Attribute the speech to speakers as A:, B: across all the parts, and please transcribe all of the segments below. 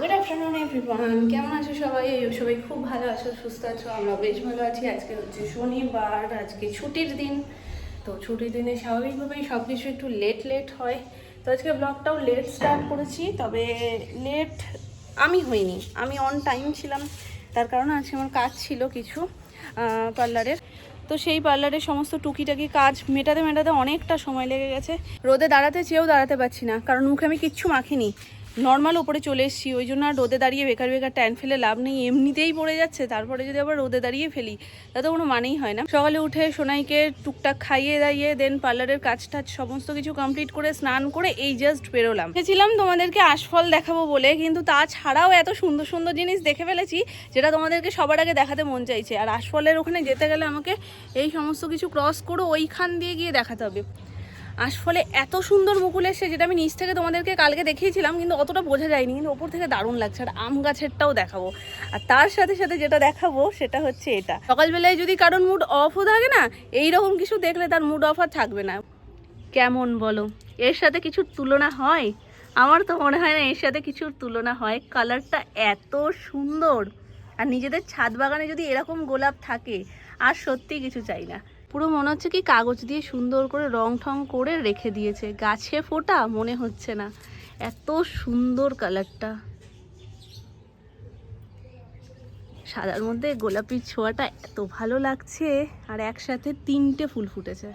A: Good afternoon everyone, কেমন আছো সবাই? সবাই খুব ভালো আছো, সুস্থ আছো? আমরা বেশ ভালো আছি। আজকে হচ্ছে শনিবার, আজকে ছুটির দিন। তো ছুটির দিনে স্বাভাবিকভাবেই সব কিছু একটু লেট হয়। তো আজকে ব্লগটাও লেট স্টার্ট করেছি, তবে লেট আমি হইনি, আমি অন টাইম ছিলাম। তার কারণ আজকে আমার কাজ ছিল কিছু পার্লারের। তো সেই পার্লারের সমস্ত টুকিটাকি কাজ মেটাতে অনেকটা সময় লেগে গেছে। রোদে দাঁড়াতে চেয়েও দাঁড়াতে পারছি না, কারণ মুখে আমি কিচ্ছু মাখিনি, নর্মাল ওপরে চলে এসেছি। ওই জন্য আর রোদে দাঁড়িয়ে বেকার ট্যান ফেলে লাভ নেই, এমনিতেই পড়ে যাচ্ছে, তারপরে যদি আবার রোদে দাঁড়িয়ে ফেলি তাতে কোনো মানেই হয় না। সকালে উঠে সোনাইকে টুকটাক খাইয়ে দাইয়ে দেন পার্লারের কাজ টাজ সমস্ত কিছু কমপ্লিট করে স্নান করে এই জাস্ট বেরোলাম। ভেবেছিলাম তোমাদেরকে আশফল দেখাবো বলে, কিন্তু তাছাড়াও এত সুন্দর সুন্দর জিনিস দেখে ফেলেছি যেটা তোমাদেরকে সবার আগে দেখাতে মন চাইছে। আর আশফলের ওখানে যেতে গেলে আমাকে এই সমস্ত কিছু ক্রস করে ওইখান দিয়ে গিয়ে দেখাতে হবে। আশফলে এত সুন্দর মুকুল এসছে, যেটা আমি নিচ থেকে তোমাদেরকে কালকে দেখিয়েছিলাম, কিন্তু অতটা বোঝা যায়নি, কিন্তু ওপর থেকে দারুণ লাগছে। আর আম গাছেরটাও দেখাবো, আর তার সাথে সাথে যেটা দেখাবো সেটা হচ্ছে এটা। সকালবেলায় যদি কারোর মুড অফও থাকে না, এইরকম কিছু দেখলে তার মুড অফ আর থাকবে না। কেমন বলো, এর সাথে কিছুর তুলনা হয়? আমার তো মনে হয় না এর সাথে কিছুর তুলনা হয়। কালারটা এত সুন্দর, আর নিজেদের ছাদ বাগানে যদি এরকম গোলাপ থাকে আর সত্যি কিছু চাই না। পুরো মনে হচ্ছে কি কাগজ দিয়ে সুন্দর করে রং ঠং করে রেখে দিয়েছে, গাছে ফোটা মনে হচ্ছে না, এত সুন্দর কালারটা। সাদার মধ্যে গোলাপির ছোঁয়াটা এত ভালো লাগছে, আর একসাথে তিনটে ফুল ফুটেছে।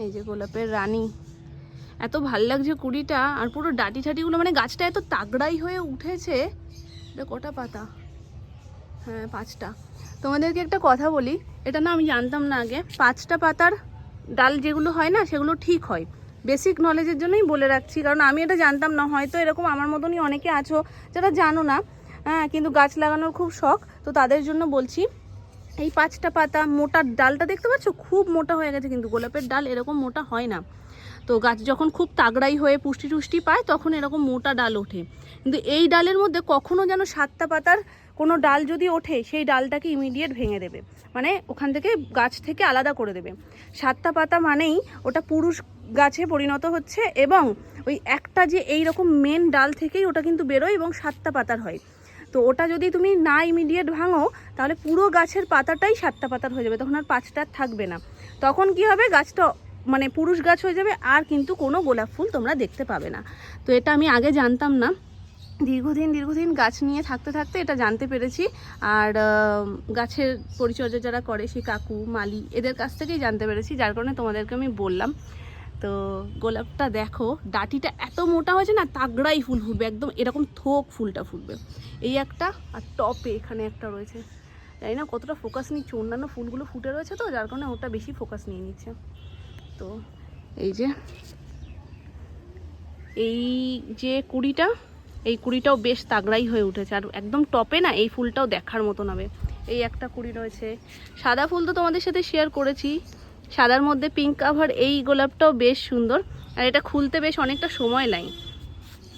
A: এই যে গোলাপের রানী, এত ভাল লাগছে কুড়িটা। আর পুরো ডাটি ঠাটিগুলো, মানে গাছটা এত তাগড়াই হয়ে উঠেছে। এটা কটা পাতা? হ্যাঁ, 5টা। তোমাদেরকে একটা কথা বলি, এটা না আমি জানতাম না আগে। 5টা পাতার ডাল যেগুলো হয় না, সেগুলো ঠিক হয়। বেসিক নলেজের জন্যই বলে রাখছি, কারণ আমি এটা জানতাম না। হয়তো এরকম আমার মতনই অনেকে আছো যারা জানো না, হ্যাঁ, কিন্তু গাছ লাগানোর খুব শখ, তো তাদের জন্য বলছি। এই 5টা পাতা, মোটা ডালটা দেখতে পাচ্ছ, খুব মোটা হয়ে গেছে, কিন্তু গোলাপের ডাল এরকম মোটা হয় না। তো গাছ যখন খুব তাগড়াই হয়ে পুষ্টি টুষ্টি পায়, তখন এরকম মোটা ডাল ওঠে। কিন্তু এই ডালের মধ্যে কখনো যেন 7টা পাতার কোনো ডাল যদি ওঠে, সেই ডালটাকে ইমিডিয়েট ভেঙে দেবে, মানে ওখান থেকে গাছ থেকে আলাদা করে দেবে। 7টা পাতা মানেই ওটা পুরুষ গাছে পরিণত হচ্ছে, এবং ওই একটা যে এই রকম মেন ডাল থেকেই ওটা কিন্তু বেরোয় এবং 7টা পাতার হয়। তো ওটা যদি তুমি না ইমিডিয়েট ভাঙো, তাহলে পুরো গাছের পাতাটাই 7টা পাতার হয়ে যাবে, তখন আর 5টা থাকবে না। তখন কি হবে, গাছটা মানে পুরুষ গাছ হয়ে যাবে, আর কিন্তু কোনো গোলাপ ফুল তোমরা দেখতে পাবে না। তো এটা আমি আগে জানতাম না, দীর্ঘদিন গাছ নিয়ে থাকতে থাকতে এটা জানতে পেরেছি। আর গাছের পরিচর্যা যারা করে, সেই কাকু মালি, এদের কাছ থেকেই জানতে পেরেছি, যার কারণে তোমাদেরকে আমি বললাম। তো গোলাপটা দেখো, ডাটিটা এত মোটা হয়েছে না, তাগড়াই ফুল ফুটবে, একদম এরকম থোক ফুলটা ফুটবে। এই একটা, আর টপে এখানে একটা রয়েছে, জানি না কতটা ফোকাস নিচ্ছে, অন্যান্য ফুলগুলো ফুটে রয়েছে তো, যার কারণে ওটা বেশি ফোকাস নিয়ে নিচ্ছে। তো এই যে কুড়িটা, এই কুড়িটাও বেশ তাগড়াই হয়ে উঠেছে, আর একদম টপে না, এই ফুলটাও দেখার মতন হবে। এই একটা কুড়ি রয়েছে। সাদা ফুল তো তোমাদের সাথে শেয়ার করেছি, সাদার মধ্যে পিঙ্ক কাভার। এই গোলাপটাও বেশ সুন্দর, আর এটা খুলতে বেশ অনেকটা সময় নেয়।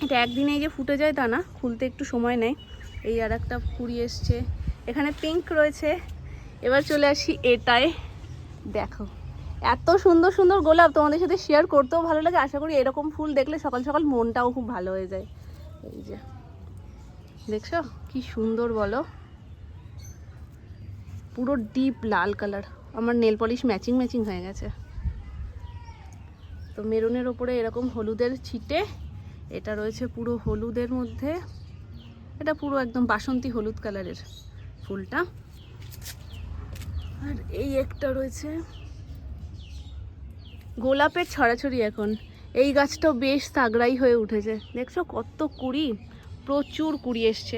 A: এটা একদিনে যে ফুটে যায় তা না, খুলতে একটু সময় নেয়। এই আর একটা কুড়ি এসছে, এখানে পিঙ্ক রয়েছে। এবার চলে আসি এটায়, দেখো এত সুন্দর সুন্দর গোলাপ, তোমাদের সাথে শেয়ার করতেও ভালো লাগে। আশা করি এরকম ফুল দেখলে সকাল সকাল মনটাও খুব ভালো হয়ে যায়। এই যে দেখছো কি সুন্দর বলো, পুরো ডিপ লাল কালার। আমার নেল পলিশ ম্যাচিং হয়ে গেছে। তো মেরুনের ওপরে এরকম হলুদের ছিটে, এটা রয়েছে পুরো হলুদের মধ্যে, এটা পুরো একদম বাসন্তী হলুদ কালারের ফুলটা। আর এই একটা রয়েছে গোলাপের ছড়াছড়ি। এখন এই গাছটাও বেশ তাগড়াই হয়ে উঠেছে, দেখছো কত কুড়ি, প্রচুর কুড়ি এসছে।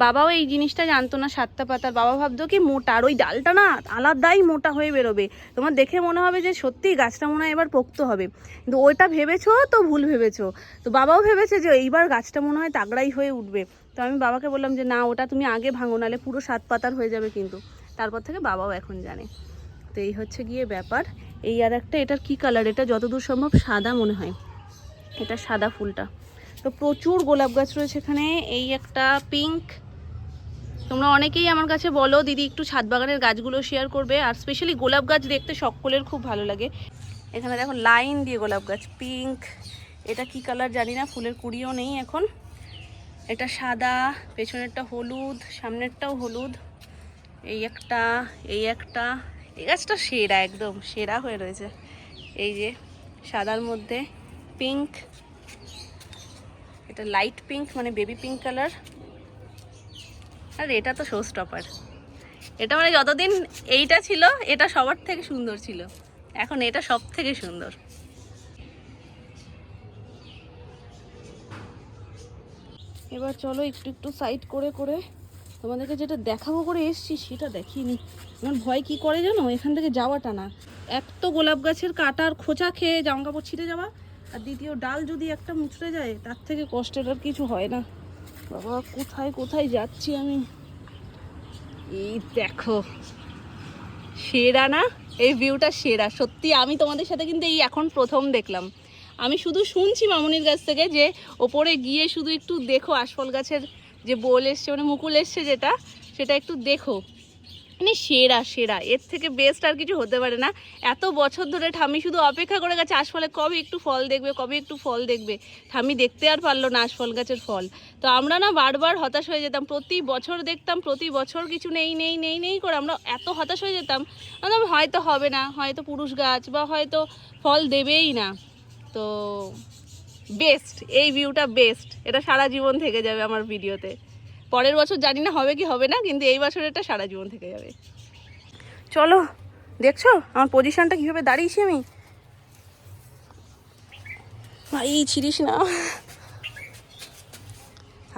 A: বাবাও এই জিনিসটা জানতো না, 7টা পাতার। বাবা ভাবতো কি মোটা, আর ওই ডালটা না আলাদাই মোটা হয়ে বেরোবে, তোমার দেখে মনে হবে যে সত্যি গাছটা মনে হয় এবার পোক্ত হবে, কিন্তু ওইটা ভেবেছো তো ভুল ভেবেছো। তো বাবাও ভেবেছে যে এইবার গাছটা মনে হয় তাগড়াই হয়ে উঠবে। তো আমি বাবাকে বললাম যে না, ওটা তুমি আগে ভাঙো, নাহলে পুরো 7 পাতার হয়ে যাবে। কিন্তু তারপর থেকে বাবাও এখন জানে। তো এই হচ্ছে গিয়ে ব্যাপার। এই আর একটা, এটার কি কালার, এটা যতদূর সম্ভব সাদা মনে হয়, এটা সাদা ফুলটা। তো প্রচুর গোলাপ গাছ রয়েছে এখানে। এই একটা পিঙ্ক। তোমরা অনেকেই আমার কাছে বলো দিদি একটু ছাদ বাগানের গাছগুলো শেয়ার করবে, আর স্পেশালি গোলাপ গাছ দেখতে সকলের খুব ভালো লাগে। এখানে দেখো লাইন দিয়ে গোলাপ গাছ, পিঙ্ক। এটা কি কালার জানি না, ফুলের কুড়িও নেই এখন। এটা সাদা, পেছনেরটা হলুদ, সামনেরটাও হলুদ। এই একটা, এই একটা। এই গাছটা সেরা, একদম সেরা হয়ে রয়েছে। এই যে সাদার মধ্যে পিঙ্ক, এটা লাইট পিঙ্ক মানে বেবি পিঙ্ক কালার। আর এটা তো শো স্টপার। এটা মানে যতদিন এইটা ছিল এটা সবার থেকে সুন্দর ছিল, এখন এটা সব থেকে সুন্দর। এবার চলো একটু একটু সাইড করে করে তোমাদেরকে যেটা দেখাবো করে এসছি সেটা দেখিনি। আমার ভয় কি করে জানো, এখান থেকে যাওয়াটা না। এক তো গোলাপ গাছের কাটার খোঁচা খেয়ে জামা কাপড় ছিঁড়ে যাওয়া, আর দ্বিতীয় ডাল যদি একটা মুচড়ে যায় তার থেকে কষ্টের আর কিছু হয় না। বাবা কোথায় কোথায় যাচ্ছি আমি। এই দেখো, সেরা না? এই ভিউটা সেরা সত্যি। আমি তোমাদের সাথে কিন্তু এই এখন প্রথম দেখলাম। আমি শুধু শুনছি মামুনির কাছ থেকে যে ওপরে গিয়ে শুধু একটু দেখো আশফল গাছের যে বোল এসছে মানে মুকুল এসছে যেটা, সেটা একটু দেখো। মানে সেরা সেরা, এর থেকে বেস্ট আর কিছু হতে পারে না। এত বছর ধরে ঠাম্মি শুধু অপেক্ষা করে গেছে আশফলে কবে একটু ফল দেখবে, কবে একটু ফল দেখবে। ঠাম্মি দেখতে আর পারলো না আশফল গাছের ফল। তো আমরা না বারবার হতাশ হয়ে যেতাম, প্রতি বছর দেখতাম, প্রতি বছর কিছু নেই নেই নেই নেই করে আমরা এত হতাশ হয়ে যেতাম। হয়তো হবে না, হয়তো পুরুষ গাছ বা হয়তো ফল দেবেই না। তো বেস্ট, এই ভিউটা বেস্ট, এটা সারা জীবন থেকে যাবে আমার ভিডিওতে। পরের বছর জানি না হবে কি হবে না, কিন্তু এই বছর এটা সারা জীবন থেকে যাবে। চলো, দেখছো আমার পজিশনটা কিভাবে দাঁড়িয়েছি আমি। ভাই ছিড়িস না।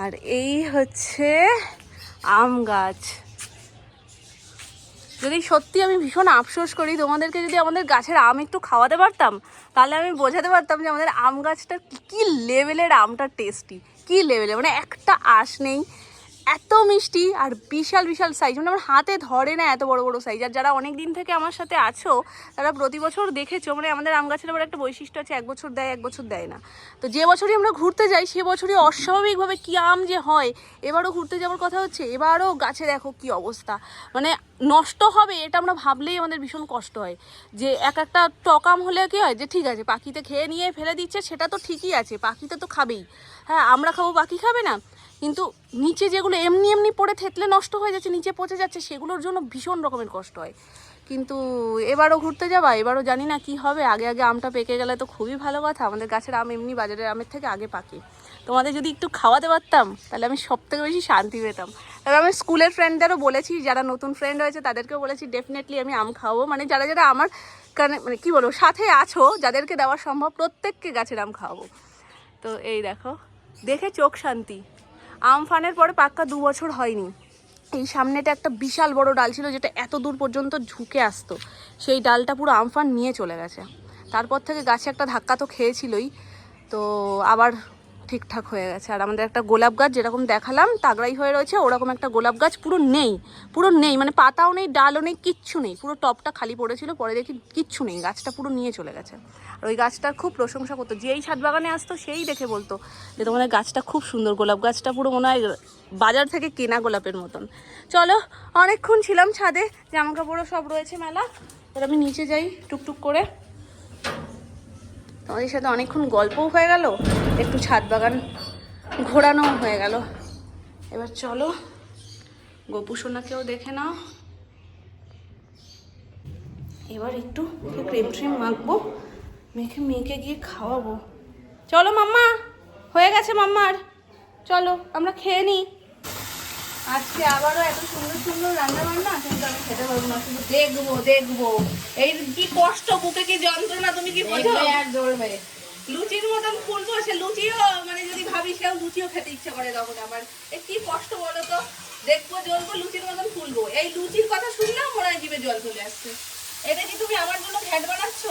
A: আর এই হচ্ছে আম গাছ। যদি সত্যি আমি ভীষণ আফসোস করি, তোমাদেরকে যদি আমাদের গাছের আম একটু খাওয়াতে পারতাম তাহলে আমি বোঝাতে পারতাম যে আমাদের আম গাছটা কী লেভেলের, আমটা টেস্টি কী লেভেলের। মানে একটা আঁশ নেই, এত মিষ্টি আর বিশাল বিশাল সাইজ, মানে আমার হাতে ধরে না এত বড় বড় সাইজ। আর যারা অনেক দিন থেকে আমার সাথে আছো তারা প্রতি বছর দেখেছো, মানে আমাদের আম গাছের আবার একটা বৈশিষ্ট্য আছে, এক বছর দেয় এক বছর দেয় না। তো যে বছরই আমরা ঘুরতে যাই সে বছরই অস্বাভাবিকভাবে কী আম যে হয়। এবারও ঘুরতে যাওয়ার কথা হচ্ছে, এবারও গাছে দেখো কী অবস্থা, মানে নষ্ট হবে এটা আমরা ভাবলেই আমাদের ভীষণ কষ্ট হয়। যে এক একটা টক আম হলে কী হয়, যে ঠিক আছে পাখিতে খেয়ে নিয়ে ফেলে দিচ্ছে, সেটা তো ঠিকই আছে, পাখিতে তো খাবেই, হ্যাঁ আমরা খাবো পাখি খাবে না। কিন্তু নিচে যেগুলো এমনি এমনি পড়ে থেতলে নষ্ট হয়ে যাচ্ছে, নিচে পচে যাচ্ছে, সেগুলোর জন্য ভীষণ রকমের কষ্ট হয়। কিন্তু এবারও ঘুরতে যাবা, এবারও জানি না কি হবে। আগে আগে আমটা পেকে গেলে তো খুবই ভালো কথা, আমাদের গাছের আম এমনি বাজারের আমের থেকে আগে পাকে। তোমাদের যদি একটু খাওয়াতে পারতাম তাহলে আমি সব থেকে বেশি শান্তি পেতাম। তবে আমি স্কুলের ফ্রেন্ডদেরও বলেছি, যারা নতুন ফ্রেন্ড হয়েছে তাদেরকেও বলেছি ডেফিনেটলি আমি আম খাওয়াবো। মানে যারা যারা আমার মানে কী বলবো সাথে আছো, যাদেরকে দেওয়া সম্ভব প্রত্যেককে গাছের আম খাওয়াবো। তো এই দেখো, দেখে চোখ শান্তি। আমফানের পরে পাক্কা 2 বছর হয়নি। এই সামনেটা একটা বিশাল বড় ডাল ছিল যেটা এত দূর পর্যন্ত ঝুঁকে আসতো, সেই ডালটা পুরো আমফান নিয়ে চলে গেছে। তারপর থেকে গাছে একটা ধাক্কা তো খেয়েছিলই, তো আবার ঠিকঠাক হয়ে গেছে। আর আমাদের একটা গোলাপ গাছ যেরকম দেখালাম তাগড়াই হয়ে রয়েছে, ওরকম একটা গোলাপ গাছ পুরো নেই, পুরো নেই, মানে পাতাও নেই, ডালও নেই, কিচ্ছু নেই, পুরো টপটা খালি পড়েছিল। পরে দেখি কিচ্ছু নেই, গাছটা পুরো নিয়ে চলে গেছে। আর ওই গাছটার খুব প্রশংসা করতো, যেই ছাদ বাগানে আসতো সেই দেখে বলতো যে তোমাদের গাছটা খুব সুন্দর, গোলাপ গাছটা পুরো মনে হয় বাজার থেকে কেনা গোলাপের মতন। চলো, অনেকক্ষণ ছিলাম ছাদে, জামা কাপড়ও সব রয়েছে মেলা। এবার আমি নিচে যাই টুকটুক করে। তোমাদের সাথে অনেকক্ষণ গল্পও হয়ে গেল, একটু ছাদ বাগান ঘোরানোও হয়ে গেল। এবার চলো গোপু সোনাকেও দেখে নাও। এবার একটু ক্রিম ট্রিম মাখবো, মেখে মেয়েকে গিয়ে খাওয়াবো। চলো মাম্মা, হয়ে গেছে মাম্মার, চলো আমরা খেয়ে নিই। আজকে আবারও এত সুন্দর সুন্দর রান্না বান্না, কিন্তু আমি খেতে পারবো না, শুধু দেখবো দেখবো। এই কি কষ্ট, বুকে কি যন্ত্রণা, তুমি কি বোঝো? আর দৌড়বে লুচির মতন ফুলবো, সে লুচিও মানে যদি ভাবি সেও লুচিও খেতে ইচ্ছা করে তখন আমার। এ কি কষ্ট বলো তো, দেখবো জ্বলবো, লুচির মতন ফুলবো, এই লুচির কথা শুনলেও মনে হয় জিভে জল চলে আসছে। এটা কি তুমি আমার জন্য ঘ্যাট বানাচ্ছ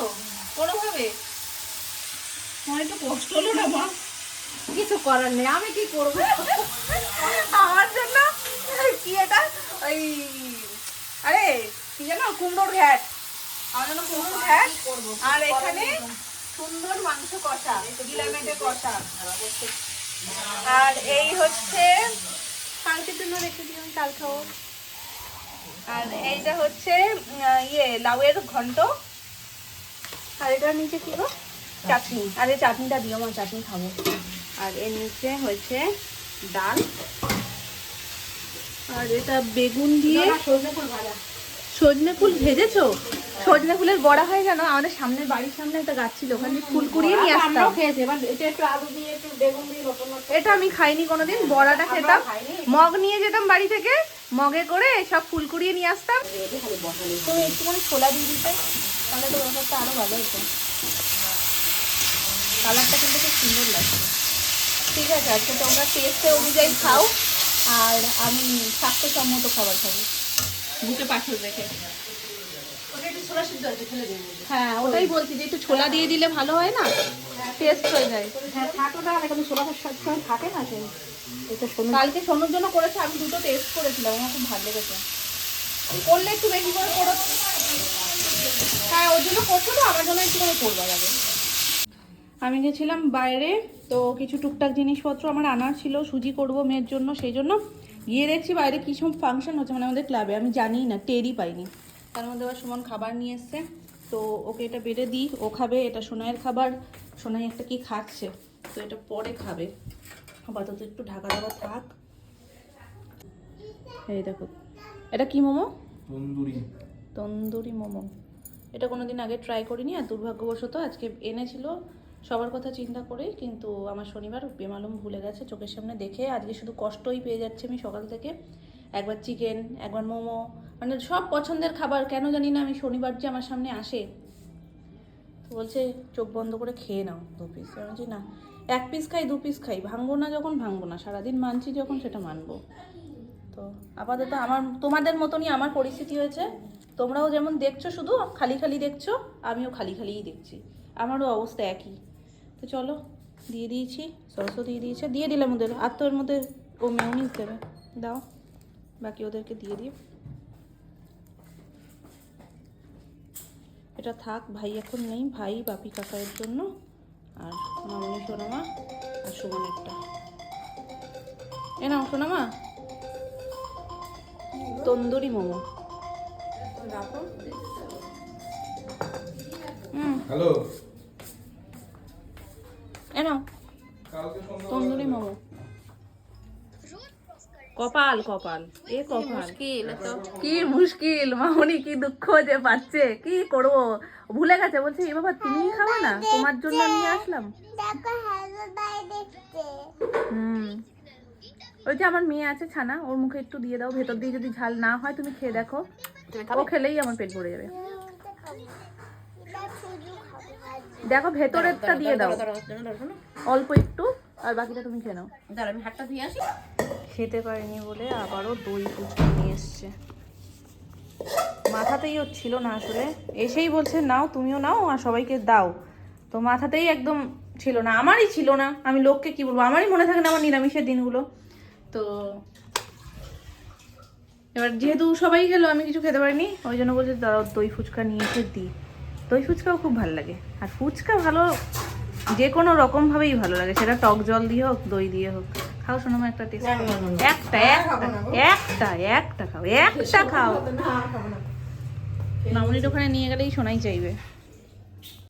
A: কোনোভাবে? আমার একটু কষ্ট হলো না মা? কিছু করার নেই, আমি কি করবো আমার জন্য। কি এটা ওই, আরে কি জানো, কুমড়োর ঘ্যাট, আমার জন্য কুমড়োর ঘ্যাট। আর এখানে সুন্দর মাংস কষা, গিলামেটে কষা। আর এই হচ্ছে কালকের জন্য রেখে দিলাম চাল খাও। আর এইটা হচ্ছে লাউয়ের ঘন্ট। আর এটার নিচে কি গো, চাটনি। আর এই চাটনিটা দিও, আমার চাটনি খাবো। আর এর নিচে হচ্ছে ডাল, আর এটা বেগুন দিয়ে সজনে ফুল ভেজেছো? সজনে ফুলের বড়া হয় জানো, আমাদের সামনের বাড়ির সামনে একটা গাছ ছিল, ওখানে ফুল কুড়িয়ে নিয়ে আসতাম। এটা আমি খাইনি কোনোদিন, বড়াটা খেতাম, মগ নিয়ে যেতাম বাড়ি থেকে, মগে করে সব ফুল কুড়িয়ে নিয়ে আসতাম। তুমি একটুখানি ছোলা দিয়ে দিতে, তাহলে তো ব্যাপারটা আরো ভালো হতো। কালারটা কিন্তু খুব সুন্দর লাগছে। ঠিক আছে, আজকে তোমরা টেস্টে অনুযায়ী খাও, আর আমি স্বাস্থ্যসম্মত খাবার খাবো, বুকে পাথর রেখে। হ্যাঁ, ওটাই বলছি যে একটু ছোলা দিয়ে দিলে ভালো হয় না, টেস্ট হয়ে যায়। থাকে না সেই। কালকে সোনুর জন্য করেছে, আমি দুটো টেস্ট করেছিলাম, আমার খুব ভালো লেগেছে। করলে একটু বেশি করে করো। হ্যাঁ, ওর জন্য করছো তো, আমার জন্য একটু করে করবা যাবে। আমি গেছিলাম বাইরে, তো কিছু টুকটাক জিনিসপত্র আমার আনার ছিল, সুজি করব মেয়ের জন্য, সেই জন্য গিয়ে দেখছি বাইরে কিছু ফাংশন হচ্ছে, মানে আমাদের ক্লাবে, আমি জানি না, টেরই পাইনি। তার মধ্যে আবার সুমন খাবার নিয়ে এসছে, তো ওকে এটা বেড়ে দিই, ও খাবে। এটা সোনাইয়ের খাবার, সোনাই একটা কি খাচ্ছে, তো এটা পরে খাবে, আপাতত একটু ঢাকা দেওয়া থাক। এই দেখো, এটা কি মোমো? তন্দুরি মোমো। এটা কোনোদিন আগে ট্রাই করিনি, আর দুর্ভাগ্যবশত আজকে এনেছিল সবার কথা চিন্তা করেই, কিন্তু আমার শনিবার বেমালুম ভুলে গেছে, চোখের সামনে দেখে আজকে শুধু কষ্টই পেয়ে যাচ্ছে আমি সকাল থেকে। একবার চিকেন, একবার মোমো, মানে সব পছন্দের খাবার, কেন জানি না আমি শনিবার যে আমার সামনে আসে, তো বলছে চোখ বন্ধ করে খেয়ে নাও 2 পিস। আমি বলছি না, 1 পিস খাই 2 পিস খাই, ভাঙবো না যখন ভাঙবো না, সারাদিন মানছি যখন সেটা মানবো। তো আপাতত আমার তোমাদের মতনই আমার পরিস্থিতি হয়েছে, তোমরাও যেমন দেখছো শুধু খালি খালি দেখছো, আমিও খালি খালিই দেখছি, আমারও অবস্থা একই। তো চলো, দিয়ে দিয়েছি, সসও দিয়ে দিয়েছে, দিয়ে দিলাম ওদের, আর তো এর মধ্যে ও মেয়নিজ দেবে, দাও বাকি ওদেরকে দিয়ে দিই। এটা থাক, ভাই এখন নেই, ভাই বাপি কাকার জন্য, আর মামনি সোনামা আর সুমনেরটা। এ নাও সোনামা, তন্দুরি মোমো।
B: হ্যালো,
A: এ নাও তন্দুরি মোমো। কপাল কপাল, এ কপাল কি মুশকিল, মামনি কি দুঃখ যে পাচ্ছে, কি করবো, ভুলে গেছে, বলছে এ বাবা তুমি খাওয়া না, তোমার জন্য নিয়ে আসলাম। ওই যে আমার মেয়ে আছে ছানা, ওর মুখে একটু দিয়ে দাও, ভেতর দিয়ে যদি ঝাল না হয় তুমি খেয়ে দেখো, ও খেলেই আমার পেট ভরে যাবে। দেখো ভেতরেরটা দিয়ে দাও অল্প একটু, আর বাকিটা তুমি খেয়ে নাও। আমি হাতটা ধুয়ে আসি। খেতে পারিনি বলে আবারও দই ফুচকা নিয়ে এসছে, মাথাতেই ওর ছিল না আসলে, এসেই বলছে নাও তুমিও নাও আর সবাইকে দাও, তো মাথাতেই একদম ছিল না, আমারই ছিল না, আমি লোককে কি বলবো, আমারই মনে থাকে না আমার নিরামিষের দিনগুলো। তো এবার যেহেতু সবাই খেলো, আমি কিছু খেতে পারিনি, ওই জন্য বলছে দাও দই ফুচকা নিয়ে এসে দিই। দই ফুচকাও খুব ভালো লাগে, আর ফুচকা ভালো যে কোনো রকমভাবেই ভালো লাগে, সেটা টক জল দিয়ে হোক দই দিয়ে হোক। খাও শোনো একটা টেস্ট, একটা একটা একটা খাও, একটা খাও, মামুনির ওখানে নিয়ে গেলেই শোনাই চাইবে।